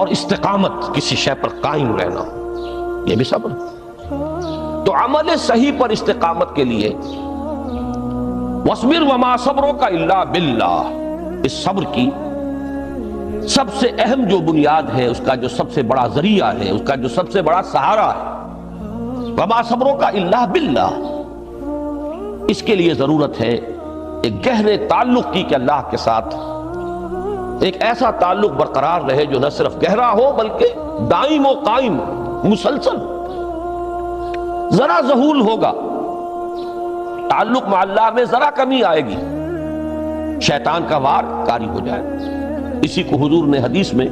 اور استقامت، کسی شے پر قائم رہنا، یہ بھی صبر۔ تو عمل صحیح پر استقامت کے لیے وَاصْبِرْ وَمَا صَبْرُكَ إِلَّا بِاللَّهِ، اس صبر کی سب سے اہم جو بنیاد ہے، اس کا جو سب سے بڑا ذریعہ ہے، اس کا جو سب سے بڑا سہارا ہے، وَمَا صَبْرُكَ إِلَّا بِاللَّهِ، اس کے لیے ضرورت ہے ایک گہرے تعلق کی کہ اللہ کے ساتھ ایک ایسا تعلق برقرار رہے جو نہ صرف گہرا ہو بلکہ دائم و قائم، مسلسل۔ ذرا ذہول ہوگا تعلق مع اللہ میں، ذرا کمی آئے گی، شیطان کا وار کاری ہو جائے۔ اسی کو حضور نے حدیث میں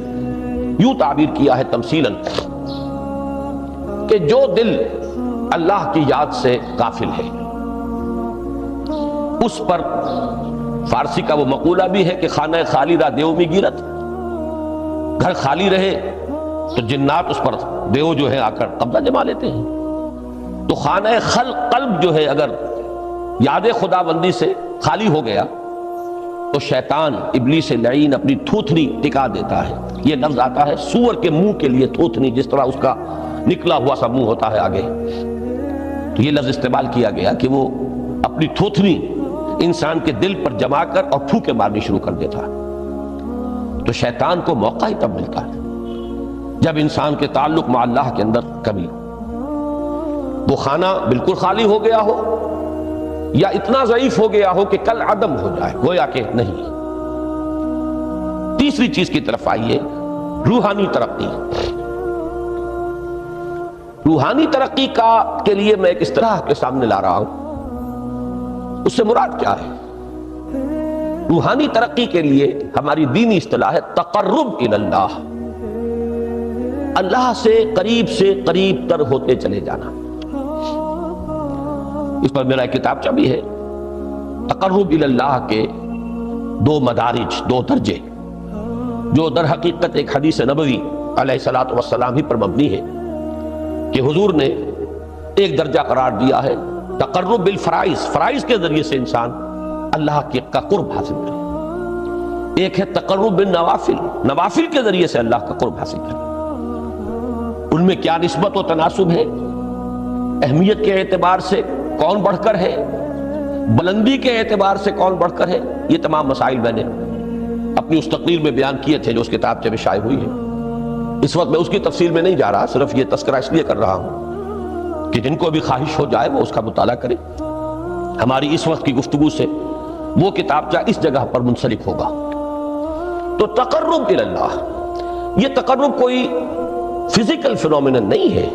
یوں تعبیر کیا ہے تمثیلاً کہ جو دل اللہ کی یاد سے غافل ہے، اس پر فارسی کا وہ مقولہ بھی ہے کہ خانہ خالی را دیو میں گیرت، گھر خالی رہے تو جنات اس پر دیو جو ہے آ کر قبضہ جما لیتے ہیں۔ تو خانہ قلب جو ہے اگر یاد خدا بندی سے خالی ہو گیا تو شیطان ابلیس لعین اپنی تھوتھنی ٹکا دیتا ہے۔ یہ لفظ آتا ہے سور کے منہ کے لیے تھوتھنی، جس طرح اس کا نکلا ہوا سا منہ ہوتا ہے آگے، تو یہ لفظ استعمال کیا گیا کہ وہ اپنی تھوتھنی انسان کے دل پر جما کر اور پھوکے مارنی شروع کر دیتا ہے۔ تو شیطان کو موقع ہی تب ملتا ہے جب انسان کے تعلق مع اللہ کے اندر کمی ہو، وہ خانہ بالکل خالی ہو گیا ہو یا اتنا ضعیف ہو گیا ہو کہ کل عدم ہو جائے، گویا کہ نہیں۔ تیسری چیز کی طرف آئیے، روحانی ترقی۔ روحانی ترقی کے لیے میں ایک اصطلاح کے سامنے لا رہا ہوں، اس سے مراد کیا ہے؟ روحانی ترقی کے لیے ہماری دینی اصطلاح ہے تقرب الی اللہ، اللہ سے قریب تر ہوتے چلے جانا۔ اس پر میرا ایک کتابچہ بھی ہے، تقرب الی اللہ کے دو مدارج، دو درجے، جو در حقیقت ایک حدیث نبوی علیہ الصلوۃ والسلام ہی پر مبنی ہے کہ حضور نے ایک درجہ قرار دیا ہے تقرب بالفرائض، فرائض کے ذریعے سے انسان اللہ کا قرب حاصل کرے۔ ایک ہے تقرب بالنوافل، نوافل کے ذریعے سے اللہ کا قرب حاصل کرے۔ ان میں کیا نسبت و تناسب ہے، اہمیت کے اعتبار سے کون بڑھ کر ہے، بلندی کے اعتبار سے کون بڑھ کر ہے، یہ تمام مسائل میں نے اپنی اس تقریر میں بیان کیے تھے جو اس کتاب میں شائع ہوئی ہے۔ اس وقت میں اس کی تفصیل میں نہیں جا رہا، صرف یہ تذکرہ اس لیے کر رہا ہوں کہ جن کو بھی خواہش ہو جائے وہ اس کا مطالعہ کرے۔ ہماری اس وقت کی گفتگو سے وہ کتابچہ اس جگہ پر منسلک ہوگا۔ تو تقرب الی اللہ، یہ تقرب کوئی فزیکل فینومینن نہیں ہے،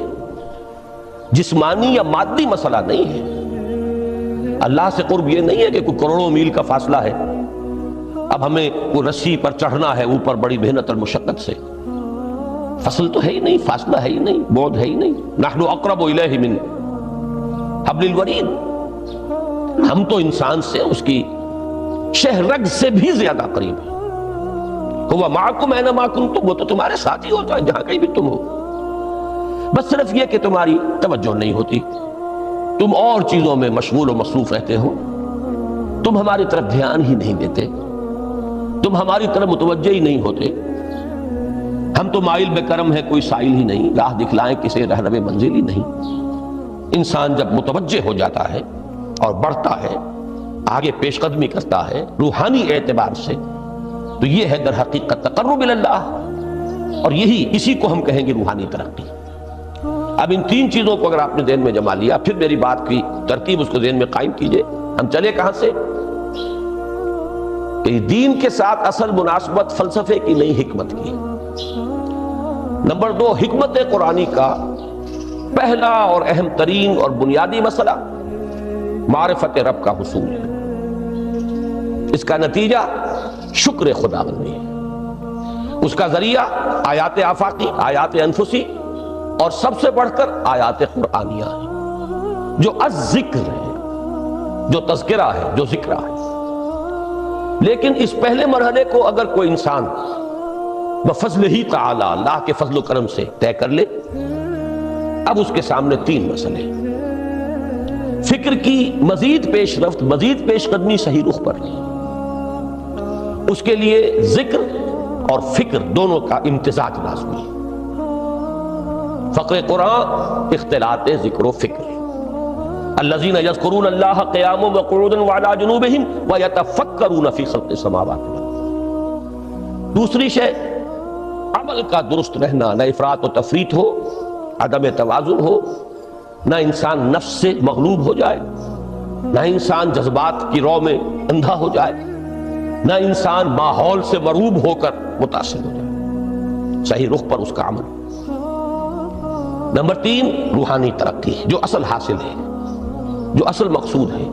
جسمانی یا مادی مسئلہ نہیں ہے۔ اللہ سے قرب یہ نہیں ہے کہ کوئی کروڑوں میل کا فاصلہ ہے، اب ہمیں کوئی رسی پر چڑھنا ہے اوپر بڑی محنت اور مشقت سے، فصل تو ہے ہی نہیں، فاصلہ ہے ہی نہیں، بعد ہے ہی نہیں۔ نحن اقرب الیہ من حبل الورید، ہم تو انسان سے اس کی شہ رگ سے بھی زیادہ قریب ہیں۔ ہوا معکم اینما کنتم، وہ تو تمہارے ساتھ ہی ہوتا ہے جہاں کہیں بھی تم ہو، بس صرف یہ کہ تمہاری توجہ نہیں ہوتی، تم اور چیزوں میں مشغول و مصروف رہتے ہو، تم ہماری طرف دھیان ہی نہیں دیتے، تم ہماری طرف متوجہ ہی نہیں ہوتے۔ ہم تو مائل بے کرم ہے، کوئی سائل ہی نہیں، راہ دکھلائیں کسے رہنم منزل ہی نہیں۔ انسان جب متوجہ ہو جاتا ہے اور بڑھتا ہے، آگے پیش قدمی کرتا ہے روحانی اعتبار سے، تو یہ ہے در حقیقت تقرب الی اللہ، اور اسی کو ہم کہیں گے روحانی ترقی۔ اب ان تین چیزوں کو اگر آپ نے ذہن میں جما لیا، پھر میری بات کی ترتیب اس کو ذہن میں قائم کیجئے۔ ہم چلے کہاں سے؟ کہ دین کے ساتھ اصل مناسبت فلسفے کی نہیں، حکمت کی۔ نمبر 2، حکمت قرآنی کا پہلا اور اہم ترین اور بنیادی مسئلہ معرفت رب کا حصول ہے۔ اس کا نتیجہ شکر خدا بندی ہے، اس کا ذریعہ آیات آفاقی، آیات انفسی، اور سب سے بڑھ کر آیات قرآنیہ ہیں جو الذکر ہے، جو تذکرہ ہے، جو ذکرہ ہے۔ لیکن اس پہلے مرحلے کو اگر کوئی انسان بفضل ہی تعالی، اللہ کے فضل و کرم سے طے کر لے، اب اس کے سامنے تین مسئلے، فکر کی مزید پیش رفت، مزید پیش قدمی صحیح رخ پر، اس کے لیے ذکر اور فکر دونوں کا امتزاج نازل ہے۔ فقر قرآن اختلاط ذکر و فکر۔ الذین یذکرون اللہ قیاما وقعودا وعلی جنوبہم ویتفکرون فی خلق السماوات والارض۔ دوسری شے عمل کا درست رہنا، نہ افراط و تفریط ہو، عدم توازن ہو، نہ انسان نفس سے مغلوب ہو جائے، نہ انسان جذبات کی رو میں اندھا ہو جائے، نہ انسان ماحول سے مرعوب ہو کر متاثر ہو جائے، صحیح رخ پر اس کا عمل۔ نمبر 3 روحانی ترقی، جو اصل حاصل ہے، جو اصل مقصود ہے۔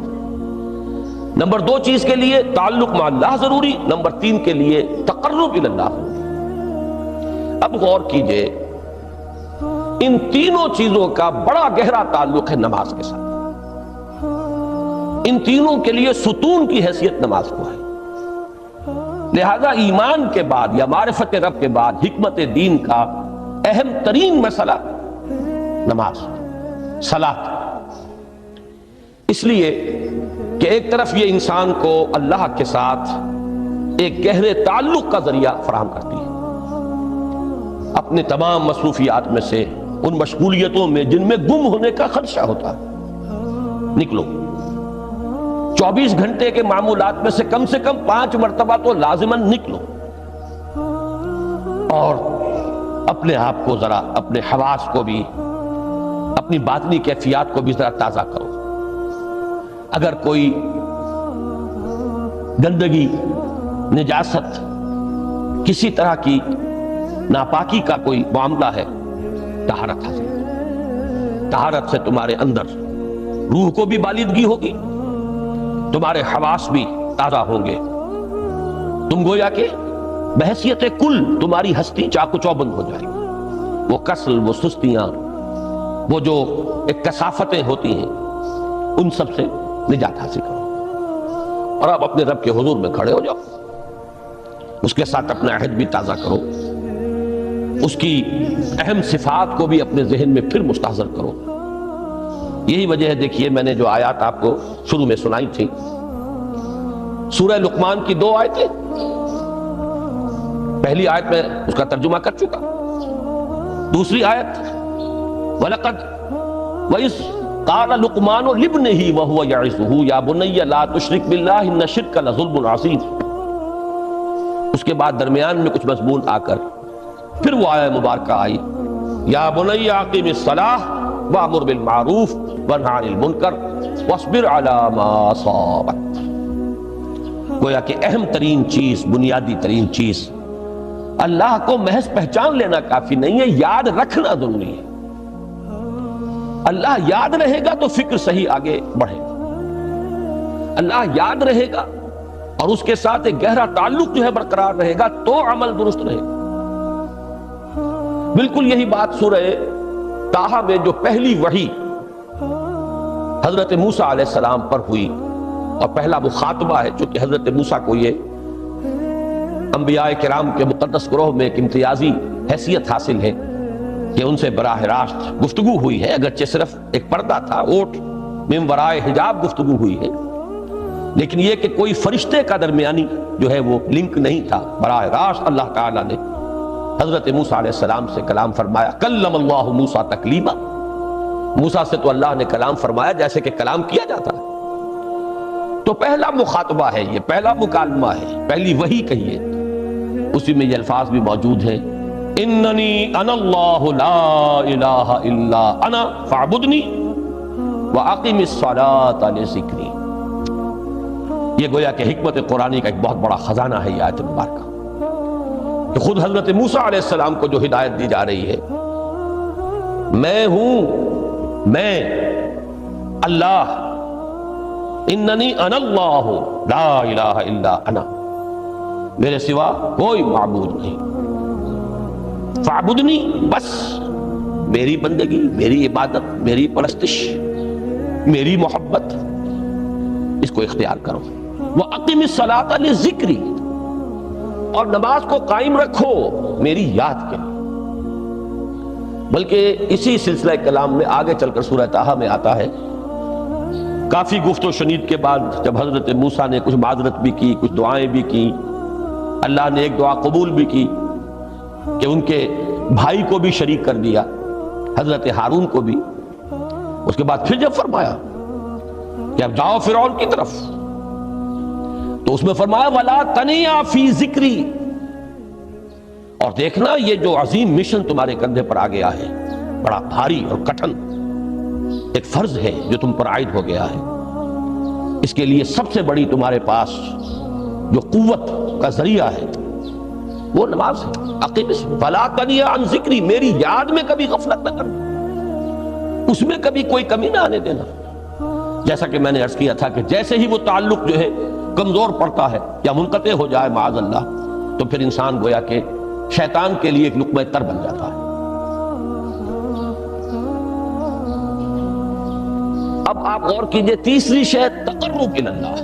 نمبر 2 چیز کے لیے تعلق مع اللہ ضروری، نمبر 3 کے لیے تقرب الی اللہ ضروری۔ اب غور کیجئے، ان تینوں چیزوں کا بڑا گہرا تعلق ہے نماز کے ساتھ۔ ان تینوں کے لیے ستون کی حیثیت نماز کو ہے۔ لہذا ایمان کے بعد یا معرفت رب کے بعد حکمت دین کا اہم ترین مسئلہ نماز، صلاۃ۔ اس لیے کہ ایک طرف یہ انسان کو اللہ کے ساتھ ایک گہرے تعلق کا ذریعہ فراہم کرتی ہے۔ اپنے تمام مصروفیات میں سے، ان مشغولیتوں میں جن میں گم ہونے کا خدشہ ہوتا ہے، نکلو۔ 24 گھنٹے کے معمولات میں سے کم 5 مرتبہ تو لازماً نکلو، اور اپنے آپ کو ذرا، اپنے حواس کو بھی، اپنی باطنی کیفیات کو بھی ذرا تازہ کرو۔ اگر کوئی گندگی، نجاست، کسی طرح کی ناپاکی کا کوئی معاملہ ہے، طہارت حاصل۔ طہارت سے تمہارے اندر روح کو بھی بالیدگی ہوگی، تمہارے حواس بھی تازہ ہوں گے، تم گویا کہ بحیثیت کل تمہاری ہستی چاق و چوبند ہو جائے گی۔ وہ کسل، وہ سستیاں، وہ جو ایک کثافتیں ہوتی ہیں، ان سب سے نجات حاصل کرو، اور اب اپنے رب کے حضور میں کھڑے ہو جاؤ، اس کے ساتھ اپنا عہد بھی تازہ کرو، اس کی اہم صفات کو بھی اپنے ذہن میں پھر مستحضر کرو۔ یہی وجہ ہے، دیکھیے میں نے جو آیات آپ کو شروع میں سنائی تھی، سورہ لقمان کی 2 آیتیں، پہلی آیت میں اس کا ترجمہ کر چکا، دوسری آیت وَلَقَدْ وَإِذْ قَالَ لُقْمَانُ لِابْنِهِ وَهُوَ يَعِظُهُ يَا بُنَيَّ لَا تُشْرِكْ بِاللَّهِ إِنَّ الشِّرْكَ لَظُلْمٌ عَظِيمٌ۔ اس کے بعد درمیان میں کچھ مضمون آ کر پھر وہ آیہ مبارکہ آئی، یا بنی اقیم الصلاۃ وامر بالمعروف وانہی عن المنکر واصبر علی ما اصابک۔ گویا کہ اہم ترین چیز، بنیادی ترین چیز، اللہ کو محض پہچان لینا کافی نہیں ہے، یاد رکھنا ضروری ہے۔ اللہ یاد رہے گا تو فکر صحیح آگے بڑھے گا، اللہ یاد رہے گا اور اس کے ساتھ ایک گہرا تعلق جو ہے برقرار رہے گا تو عمل درست رہے گا۔ بالکل یہی بات سورہ طٰہٰ میں جو پہلی وحی حضرت موسیٰ علیہ السلام پر ہوئی، اور پہلا مخاطبہ ہے، چونکہ حضرت موسیٰ کو یہ انبیاء کرام کے مقدس گروہ میں ایک امتیازی حیثیت حاصل ہے کہ ان سے براہ راست گفتگو ہوئی ہے، اگرچہ صرف ایک پردہ تھا، اوٹ من ورائے حجاب گفتگو ہوئی ہے، لیکن یہ کہ کوئی فرشتے کا درمیانی جو ہے وہ لنک نہیں تھا، براہ راست اللہ تعالیٰ نے حضرت موسیٰ علیہ السلام سے کلام فرمایا۔ کلم اللہ موسیٰ تکلیما، موسیٰ سے تو اللہ نے کلام فرمایا جیسے کہ کلام کیا جاتا ہے۔ تو پہلا مخاطبہ ہے، یہ پہلا مکالمہ ہے، پہلی وحی کہیے، اسی میں یہ الفاظ بھی موجود ہیں، اننی انا اللہ لا الہ الا انا فاعبدنی واقم الصلاۃ لذکری۔ یہ گویا کہ حکمت قرآنی کا ایک بہت بڑا خزانہ ہے یہ آیت مبارکہ، کہ خود حضرت موسیٰ علیہ السلام کو جو ہدایت دی جا رہی ہے، میں ہوں، میں اللہ، اننی انا اللہ لا الہ الا انا، میرے سوا کوئی معبود نہیں، فاعبدنی، بس میری بندگی، میری عبادت، میری پرستش، میری محبت، اس کو اختیار کرو۔ وَأَقِمِ الصَّلَاةَ لِذِكْرِي، اور نماز کو قائم رکھو میری یاد کے لیے۔ بلکہ اسی سلسلہ کلام میں آگے چل کر سورہ طٰہٰ میں آتا ہے، کافی گفت و شنید کے بعد جب حضرت موسیٰ نے کچھ معذرت بھی کی، کچھ دعائیں بھی کی، اللہ نے ایک دعا قبول بھی کی کہ ان کے بھائی کو بھی شریک کر دیا، حضرت ہارون کو بھی۔ اس کے بعد پھر جب فرمایا کہ اب جاؤ فرعون کی طرف، تو اس میں فرمایا وَلَا تَنِيَا فِي ذِكْرِي، اور دیکھنا یہ جو عظیم مشن تمہارے کندھے پر آ گیا ہے، بڑا بھاری اور کٹھن ایک فرض ہے جو تم پر عائد ہو گیا ہے، اس کے لیے سب سے بڑی تمہارے پاس جو قوت کا ذریعہ ہے وہ نماز ہے۔ اقیم فَلَا تَنِيَا عَنْ ذِكْرِي، میری یاد میں کبھی غفلت نہ کرنا، اس میں کبھی کوئی کمی نہ آنے دینا۔ جیسا کہ میں نے عرض کیا تھا کہ جیسے ہی وہ تعلق جو ہے کمزور پڑتا ہے یا منقطع ہو جائے معاذ اللہ، تو پھر انسان گویا کہ شیطان کے لیے ایک لقمہ تر بن جاتا ہے۔ اب آپ غور کیجئے، تیسری شے تقرب الی اللہ،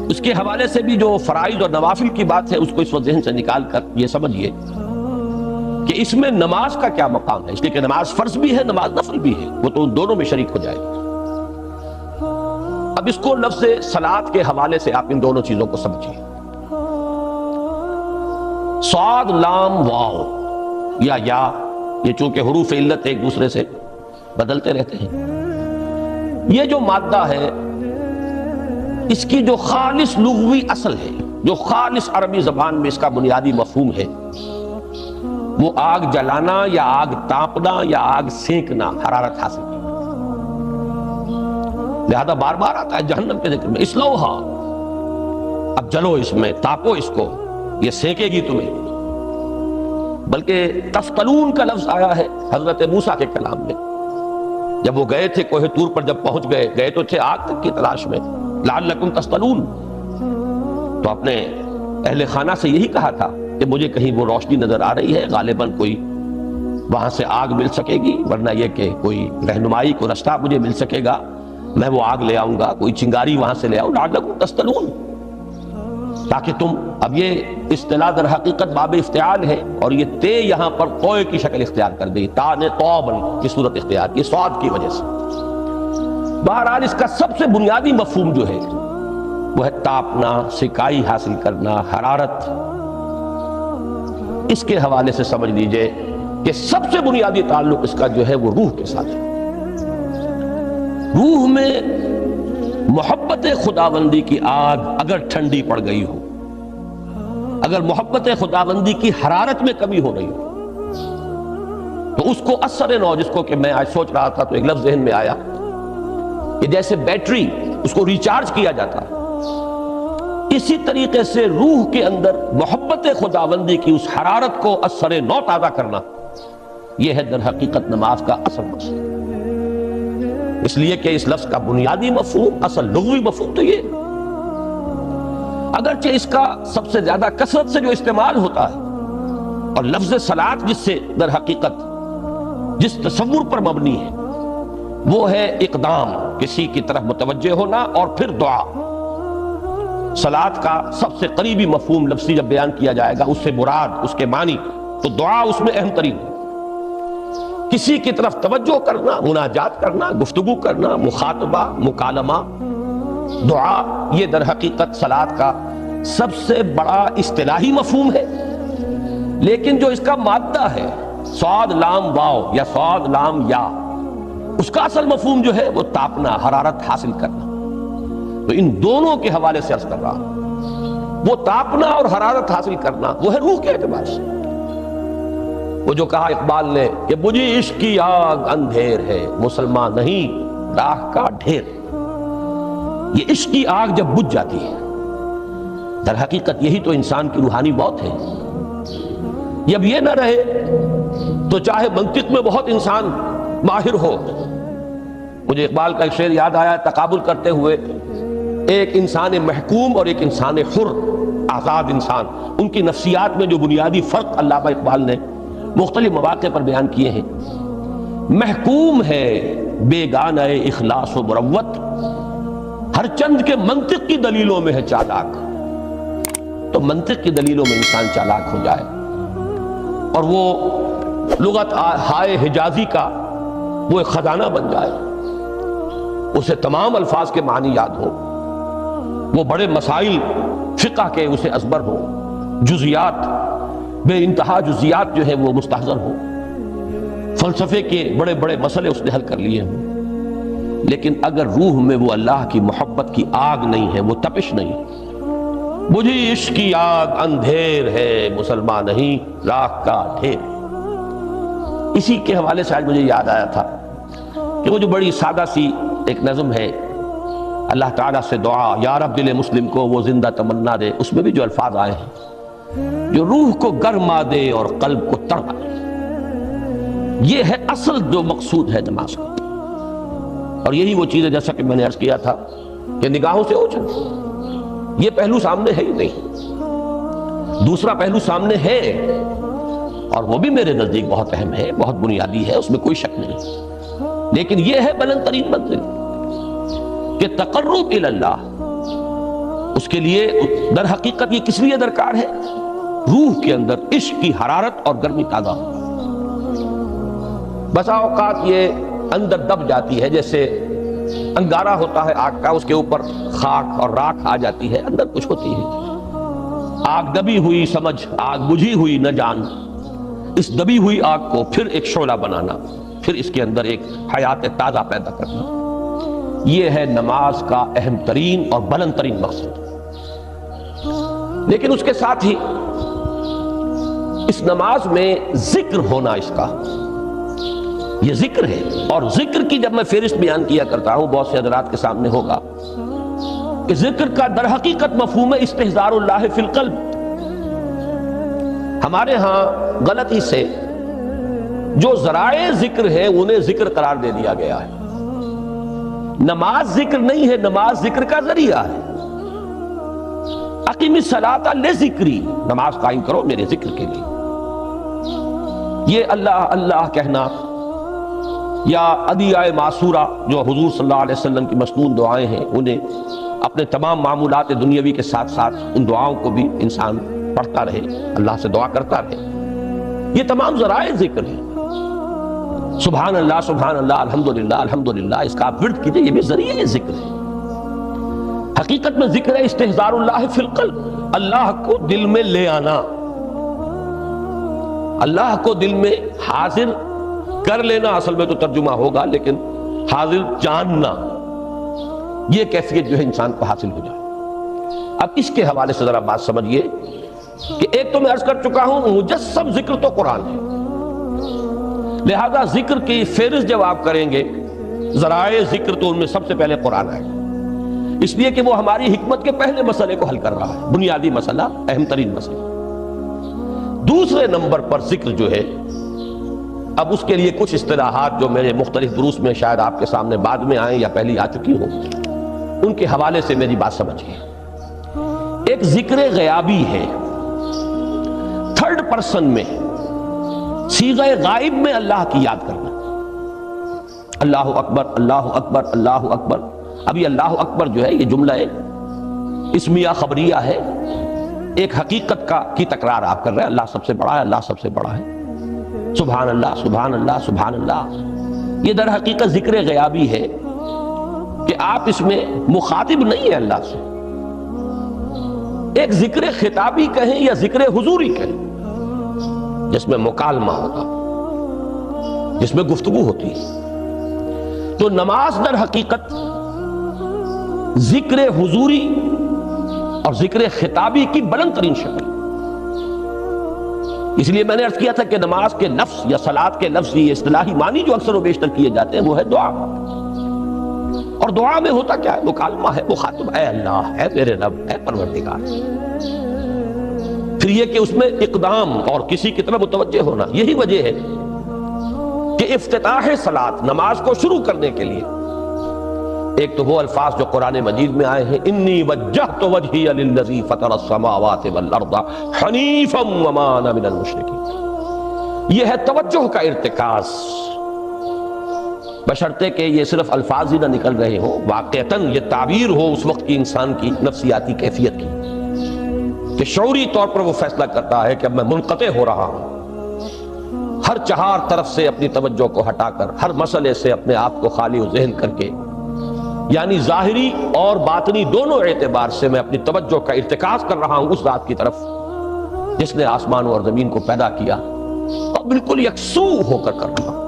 اس کے حوالے سے بھی جو فرائض اور نوافل کی بات ہے اس کو اس وقت ذہن سے نکال کر یہ سمجھیے کہ اس میں نماز کا کیا مقام ہے، اس لیے کہ نماز فرض بھی ہے، نماز نفل بھی ہے، وہ تو دونوں میں شریک ہو جائے گا۔ اب اس کو لفظ صلاۃ کے حوالے سے آپ ان دونوں چیزوں کو سمجھیے۔ صاد لام واو یا یہ چونکہ حروف علت ایک دوسرے سے بدلتے رہتے ہیں، یہ جو مادہ ہے اس کی جو خالص لغوی اصل ہے، جو خالص عربی زبان میں اس کا بنیادی مفہوم ہے، وہ آگ جلانا یا آگ تاپنا یا آگ سینکنا، حرارت حاصل کرنا۔ لہذا بار بار آتا ہے جہنم کے ذکر میں اسلوہا، اب جلو اس میں، تاپو اس کو، یہ سینکے گی تمہیں۔ بلکہ تفتلون کا لفظ آیا ہے حضرت موسیٰ کے کلام میں، جب وہ گئے تھے کوہ طور پر، جب پہنچ گئے تو تھے آگ تک کی تلاش میں، لعلکم تفتلون، تو اپنے اہل خانہ سے یہی کہا تھا کہ مجھے کہیں وہ روشنی نظر آ رہی ہے، غالباً کوئی وہاں سے آگ مل سکے گی، ورنہ یہ کہ کوئی رہنمائی کو رستہ مجھے مل سکے گا، میں وہ آگ لے آؤں گا، کوئی چنگاری وہاں سے لے آؤں، لعلکم تفتلون، تاکہ تم، اب یہ اصطلاح در حقیقت باب افتعال ہے، اور یہ تے یہاں پر توئے کی شکل اختیار کر گئی، تا نے توبن کی صورت اختیار کی صاد کی وجہ سے۔ بہرحال اس کا سب سے بنیادی مفہوم جو ہے وہ ہے تاپنا، سکائی حاصل کرنا، حرارت۔ اس کے حوالے سے سمجھ لیجئے کہ سب سے بنیادی تعلق اس کا جو ہے وہ روح کے ساتھ ہے۔ روح میں محبت خداوندی کی آگ اگر ٹھنڈی پڑ گئی ہو، اگر محبت خداوندی کی حرارت میں کمی ہو رہی ہو، تو اس کو اثر نو، جس کو کہ میں آج سوچ رہا تھا تو ایک لفظ ذہن میں آیا کہ جیسے بیٹری اس کو ریچارج کیا جاتا ہے، اسی طریقے سے روح کے اندر محبت خداوندی کی اس حرارت کو اثر نو تازہ کرنا، یہ ہے در حقیقت نماز کا اصل مقصد۔ اس لیے کہ اس لفظ کا بنیادی مفہوم، اصل لغوی مفہوم تو یہ، اگرچہ اس کا سب سے زیادہ کثرت سے جو استعمال ہوتا ہے، اور لفظ صلاۃ جس سے در حقیقت جس تصور پر مبنی ہے وہ ہے اقدام، کسی کی طرف متوجہ ہونا اور پھر دعا۔ صلاۃ کا سب سے قریبی مفہوم لفظی جب بیان کیا جائے گا، اس سے مراد، اس کے معنی، تو دعا اس میں اہم ترین ہے۔ کسی کی طرف توجہ کرنا، مناجات کرنا، گفتگو کرنا، مخاطبہ، مکالمہ، دعا، یہ در حقیقت صلاۃ کا سب سے بڑا اصطلاحی مفہوم ہے۔ لیکن جو اس کا مادہ ہے، صاد لام واو یا صاد لام یا، اس کا اصل مفہوم جو ہے وہ تاپنا، حرارت حاصل کرنا۔ تو ان دونوں کے حوالے سے عرض کر رہا ہوں، وہ تاپنا اور حرارت حاصل کرنا وہ ہے روح کے اعتبار سے۔ وہ جو کہا اقبال نے کہ بجھی عشق کی آگ اندھیر ہے، مسلمان نہیں راہ کا ڈھیر۔ یہ عشق کی آگ جب بجھ جاتی ہے، در حقیقت یہی تو انسان کی روحانی موت ہے۔ جب یہ نہ رہے تو چاہے منطق میں بہت انسان ماہر ہو، مجھے اقبال کا ایک شعر یاد آیا تقابل کرتے ہوئے، ایک انسان محکوم اور ایک انسان حر، آزاد انسان، ان کی نفسیات میں جو بنیادی فرق علامہ اقبال نے مختلف مواقع پر بیان کیے ہیں۔ محکوم ہے بیگانہ اخلاص و مروت، ہر چند کے منطق کی دلیلوں میں ہے چالاک۔ تو منطق کی دلیلوں میں انسان چالاک ہو جائے اور وہ لغت ہائے حجازی کا وہ ایک خزانہ بن جائے، اسے تمام الفاظ کے معنی یاد ہوں، وہ بڑے مسائل فقہ کے اسے ازبر ہو، جزیات بے انتہا جزیات جو ہے وہ مستحضر ہو، فلسفے کے بڑے بڑے مسئلے اس نے حل کر لیے ہوں، لیکن اگر روح میں وہ اللہ کی محبت کی آگ نہیں ہے، وہ تپش نہیں، بجھی عشق کی آگ اندھیر ہے مسلمان نہیں راکھ کا ڈھیر۔ اسی کے حوالے سے آج مجھے یاد آیا تھا کہ وہ جو بڑی سادہ سی ایک نظم ہے، اللہ تعالیٰ سے دعا یا رب دل مسلم کو وہ زندہ تمنا دے، اس میں بھی جو الفاظ آئے ہیں جو روح کو گرما دے اور قلب کو تڑپا دے، یہ ہے اصل جو مقصود ہے نماز کا۔ اور یہی وہ چیز ہے جیسا کہ میں نے عرض کیا تھا کہ نگاہوں سے اوجھل، یہ پہلو سامنے ہے ہی نہیں، دوسرا پہلو سامنے ہے اور وہ بھی میرے نزدیک بہت اہم ہے، بہت بنیادی ہے، اس میں کوئی شک نہیں، لیکن یہ ہے بلند ترین منزل کہ تقرب الی اللہ۔ اس کے لیے در حقیقت یہ کس لیے درکار ہے؟ روح کے اندر عشق کی حرارت اور گرمی تازہ ہو۔ بسا اوقات یہ اندر دب جاتی ہے، جیسے انگارہ ہوتا ہے آگ کا، اس کے اوپر خاک اور راکھ آ جاتی ہے، اندر کچھ ہوتی ہے، آگ دبی ہوئی سمجھ، آگ بجھی ہوئی نہ جان، اس دبی ہوئی آگ کو پھر ایک شعلہ بنانا، پھر اس کے اندر ایک حیات تازہ پیدا کرنا، یہ ہے نماز کا اہم ترین اور بلند ترین مقصد۔ لیکن اس کے ساتھ ہی اس نماز میں ذکر ہونا، اس کا یہ ذکر ہے، اور ذکر کی جب میں فہرست بیان کیا کرتا ہوں بہت سے حضرات کے سامنے ہوگا کہ ذکر کا در حقیقت مفہوم ہے استحضار اللہ فی القلب۔ ہمارے ہاں غلطی سے جو ذرائع ذکر ہے انہیں ذکر قرار دے دیا گیا ہے۔ نماز ذکر نہیں ہے، نماز ذکر کا ذریعہ ہے۔ اقیم الصلاۃ لذکری، نماز قائم کرو میرے ذکر کے لیے۔ یہ اللہ اللہ کہنا یا ادعیہ معصورہ جو حضور صلی اللہ علیہ وسلم کی مسنون دعائیں ہیں، انہیں اپنے تمام معمولات دنیاوی کے ساتھ ساتھ ان دعاؤں کو بھی انسان پڑھتا رہے، اللہ سے دعا کرتا رہے، یہ تمام ذرائع ذکر ہیں۔ سبحان اللہ الحمدللہ الحمدللہ، اس کا آپ ورد کیجئے، یہ بھی ذریعہ ذکر ہے۔ حقیقت میں ذکر ہے استحضار اللہ فی القلب، اللہ کو دل میں لے آنا، اللہ کو دل میں حاضر کر لینا، اصل میں تو ترجمہ ہوگا، لیکن حاضر جاننا، یہ کیفیت جو ہے انسان کو حاصل ہو جائے۔ اب اس کے حوالے سے ذرا بات سمجھیے کہ ایک تو میں عرض کر چکا ہوں مجسم ذکر تو قرآن ہے، لہذا ذکر کی فہرست جب آپ کریں گے ذرائع ذکر تو ان میں سب سے پہلے قرآن آئے، اس لیے کہ وہ ہماری حکمت کے پہلے مسئلے کو حل کر رہا ہے، بنیادی مسئلہ، اہم ترین مسئلہ۔ دوسرے نمبر پر ذکر جو ہے، اب اس کے لیے کچھ اصطلاحات جو میرے مختلف دروس میں شاید آپ کے سامنے بعد میں آئیں یا پہلی آ چکی ہوں، ان کے حوالے سے میری بات سمجھیے۔ ایک ذکر غیابی ہے، تھرڈ پرسن میں، صیغہ غائب میں اللہ کی یاد کرنا، اللہ اکبر اللہ اکبر اللہ اکبر۔ ابھی اللہ اکبر جو ہے یہ جملہ اسمیہ خبریہ ہے، ایک حقیقت کی تکرار آپ کر رہے ہیں، اللہ سب سے بڑا ہے، اللہ سب سے بڑا ہے، سبحان اللہ سبحان اللہ سبحان اللہ۔ یہ در حقیقت ذکر غیابی ہے کہ آپ اس میں مخاطب نہیں ہے اللہ سے، ایک ذکر خطابی کہیں یا ذکر حضوری کہیں، جس میں مکالمہ ہوگا، جس میں گفتگو ہوتی ہے۔ تو نماز در حقیقت ذکر حضوری اور ذکر خطابی کی بلند ترین شکل، اس لیے میں نے عرض کیا تھا کہ نماز کے لفظ یا صلاۃ کے لفظ، یہ اصطلاحی معنی جو اکثر و بیشتر کیے جاتے ہیں وہ ہے دعا، اور دعا میں ہوتا کیا ہے؟ مکالمہ ہے، مخاطب ہے اللہ، ہے میرے رب، ہے پروردگار۔ پھر یہ کہ اس میں اقدام اور کسی کی طرف متوجہ ہونا، یہی وجہ ہے کہ افتتاح صلاۃ، نماز کو شروع کرنے کے لیے ایک تو وہ الفاظ جو قرآن مجید میں آئے ہیں، انی وجہت وجہی للذی فطر السماوات والارض حنیفا وما انا من المشرکین، یہ ہے توجہ کا ارتکاز، بشرطے کہ یہ صرف الفاظ ہی نہ نکل رہے ہوں، واقعتاً یہ تعبیر ہو اس وقت کی انسان کی نفسیاتی کیفیت کی، کہ شعوری طور پر وہ فیصلہ کرتا ہے کہ اب میں منقطع ہو رہا ہوں، ہر چہار طرف سے اپنی توجہ کو ہٹا کر، ہر مسئلے سے اپنے آپ کو خالی و ذہن کر کے یعنی ظاہری اور باطنی دونوں اعتبار سے میں اپنی توجہ کا ارتکاز کر رہا ہوں اس ذات کی طرف جس نے آسمان اور زمین کو پیدا کیا اور بالکل یکسو ہو کر رہا ہوں۔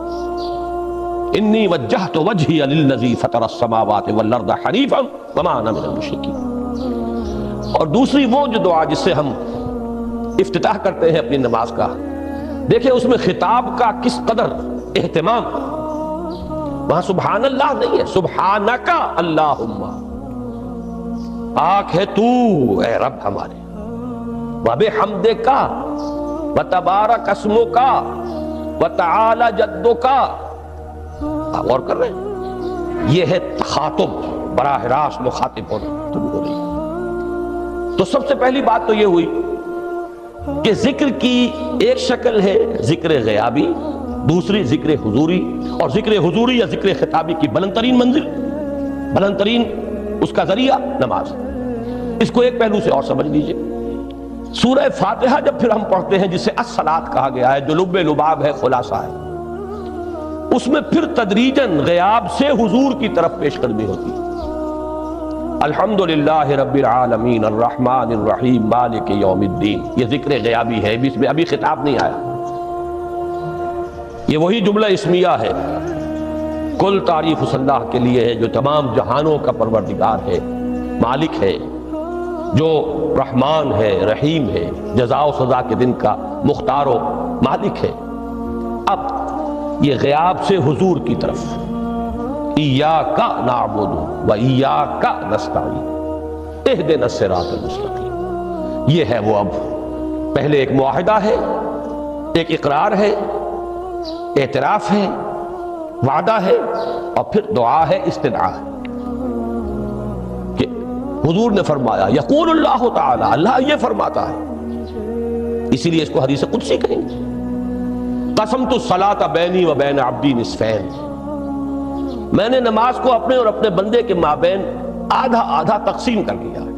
انی وجہت وجہی للذی فطر السماوات والارض حنیفا وما انا من المشرکین۔ اور دوسری وہ جو دعا جس سے ہم افتتاح کرتے ہیں اپنی نماز کا، دیکھیں اس میں خطاب کا کس قدر اہتمام، وہاں سبحان اللہ نہیں ہے، سبحانک اللہم، پاک ہے تو اے رب ہمارے، وبحمدک وتبارک اسمک وتعالی جدک۔ غور کر رہے ہیں، یہ ہے تخاطب، براہ راست مخاطب ہونا۔ تو سب سے پہلی بات تو یہ ہوئی کہ ذکر کی ایک شکل ہے ذکر غیابی، دوسری ذکر حضوری، اور ذکر حضوری یا ذکر خطابی کی بلند ترین منزل، بلند ترین اس کا ذریعہ نماز۔ اس کو ایک پہلو سے اور سمجھ لیجئے، سورہ فاتحہ جب پھر ہم پڑھتے ہیں جسے الصلاۃ کہا گیا ہے، جو لب لباب ہے، خلاصہ ہے، اس میں پھر تدریجاً غیاب سے حضور کی طرف پیش قدمی ہوتی ہے۔ الحمدللہ رب العالمین الرحمن الرحیم مالک یوم الدین، یہ ذکر غیابی ہے، اس میں ابھی خطاب نہیں آیا، یہ وہی جملہ اسمیہ ہے۔ کل تعریف اس اللہ کے لیے ہے جو تمام جہانوں کا پروردگار ہے، مالک ہے، جو رحمان ہے، رحیم ہے، جزا و سزا کے دن کا مختار و مالک ہے۔ اب یہ غیاب سے حضور کی طرف، ایاک نعبد و ایاک نستعین اہدنا الصراط المستقیم، یہ ہے وہ۔ اب پہلے ایک معاہدہ ہے، ایک اقرار ہے، اعتراف ہے، وعدہ ہے، اور پھر دعا ہے، استدعا ہے کہ حضور نے فرمایا، یقول اللہ تعالی، اللہ یہ فرماتا ہے، اسی لیے اس کو حدیث قدسی کہیں گے، قسمت الصلاۃ بینی و بین عبدی نصفین، میں نے نماز کو اپنے اور اپنے بندے کے مابین آدھا آدھا تقسیم کر لیا ہے۔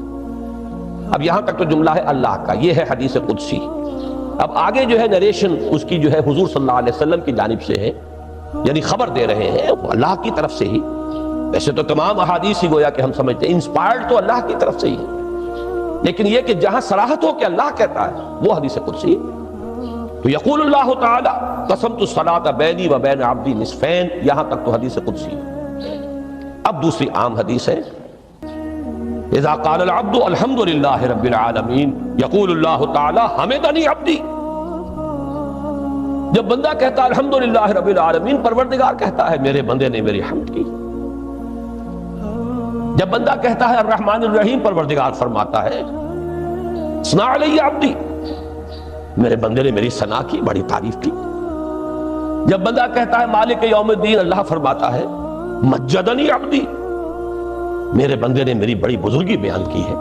اب یہاں تک تو جملہ ہے اللہ کا، یہ ہے حدیث قدسی۔ اب آگے جو ہے نریشن اس کی جو ہے حضور صلی اللہ علیہ وسلم کی جانب سے ہے، یعنی خبر دے رہے ہیں اللہ کی طرف سے ہی۔ ویسے تو تمام احادیث ہی گویا کہ ہم سمجھتے ہیں انسپائرڈ تو اللہ کی طرف سے ہی، لیکن یہ کہ جہاں صراحت ہو کہ اللہ کہتا ہے وہ حدیث قدسی ہے۔ تو یقول اللہ تعالی قسمت الصلاۃ بینی و بین عبدی نصفین، یہاں تک تو حدیث قدسی ہے۔ اب دوسری عام حدیث ہے، اذا قال العبد الحمد للہ رب العالمین یقول اللہ تعالی حمدنی عبدی، جب بندہ کہتا ہے الحمدللہ رب العالمین، پروردگار کہتا ہے میرے بندے نے میری حمد کی۔ جب بندہ کہتا ہے الرحمن الرحیم، پروردگار فرماتا ہے ثنا علی عبدی، میرے بندے نے میری ثنا کی، بڑی تعریف کی۔ جب بندہ کہتا ہے مالک یوم الدین، اللہ فرماتا ہے مجدنی عبدی، میرے بندے نے میری بڑی بزرگی بیان کی ہے،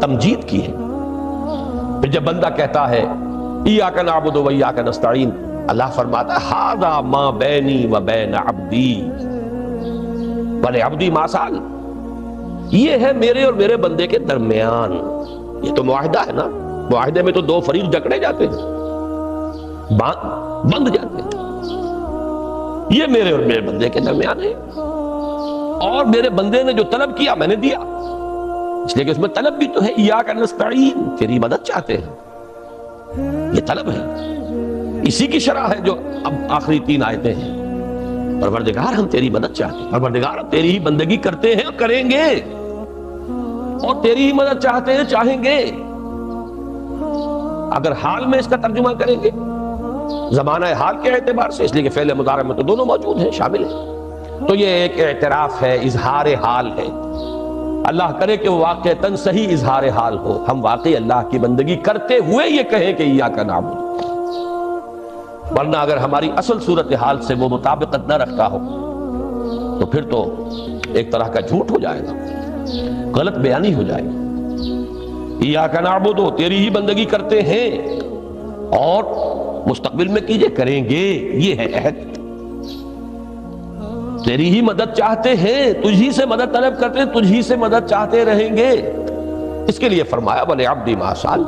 تمجید کی ہے۔ پھر جب بندہ کہتا ہے ایاک نعبد و ایاک نستعین، اللہ فرماتا ہے ھذا ما بینی و بین عبدی ولعبدی ما سأل، یہ ہے میرے اور میرے بندے کے درمیان۔ یہ تو معاہدہ ہے نا، معاہدے میں تو دو فریق جکڑے جاتے ہیں، بند جاتے ہیں، یہ میرے اور میرے بندے کے درمیان ہے، اور میرے بندے نے جو طلب کیا میں نے دیا، اس لیے کہ اس میں طلب بھی تو ہے، ایاک نستعین، تیری مدد چاہتے ہیں، یہ طلب ہے، اسی کی شرح ہے جو اب آخری تین آیتیں ہیں۔ پروردگار ہم تیری مدد چاہتے ہیں، پروردگار ہم تیری ہی بندگی کرتے ہیں اور کریں گے، اور تیری ہی مدد چاہتے ہیں، چاہیں گے۔ اگر حال میں اس کا ترجمہ کریں گے زمانہ حال کے اعتبار سے، اس لیے کہ فعل مضارع میں تو دونوں موجود ہیں، شامل ہیں، تو یہ ایک اعتراف ہے، اظہار حال ہے۔ اللہ کرے کہ وہ واقعتاً صحیح اظہار حال ہو، ہم واقعی اللہ کی بندگی کرتے ہوئے یہ کہیں کہ ایاک نعبد، ورنہ اگر ہماری اصل صورتحال سے وہ مطابقت نہ رکھتا ہو تو پھر تو ایک طرح کا جھوٹ ہو جائے گا، غلط بیانی ہو جائے گی۔ ایاک نعبد، تیری ہی بندگی کرتے ہیں، اور مستقبل میں کیجئے، کریں گے، یہ ہے عہد، تیری ہی مدد چاہتے ہیں، تجھی سے مدد طلب کرتے ہیں، تجھی سے مدد چاہتے رہیں گے۔ اس کے لیے فرمایا وَلِعَبْدِ مَا سَأَلَ۔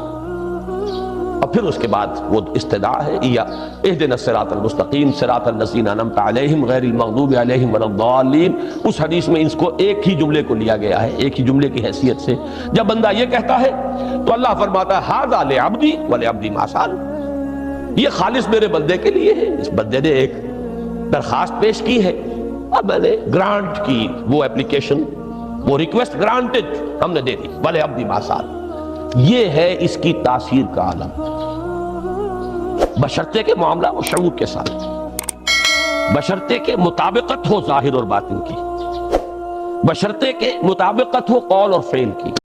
اور پھر اس کے بعد وہ استدعا ہے یا اہدنا الصراط المستقیم صراط الذین انعمت علیہم غیر المغضوب علیہم ولا الضالین. اس حدیث میں اس کو ایک ہی جملے کو لیا گیا ہے، ایک ہی جملے کی حیثیت سے. جب بندہ یہ کہتا ہے تو اللہ فرماتا ہے ھذا لعبدی ولعبدی ما سأل، یہ خالص میرے بندے کے لیے ہے. اس بندے نے ایک درخواست پیش کی ہے، اب میں نے گرانٹ کی وہ اپلیکیشن، وہ ریکویسٹ گرانٹڈ ہم نے دے دی. ولعبدی ما سأل، یہ ہے اس کی تاثیر کا عالم، بشرطے کے معاملہ وہ شعور کے ساتھ، بشرطے کے مطابقت ہو ظاہر اور باطن کی، بشرطے کے مطابقت ہو قول اور فعل کی.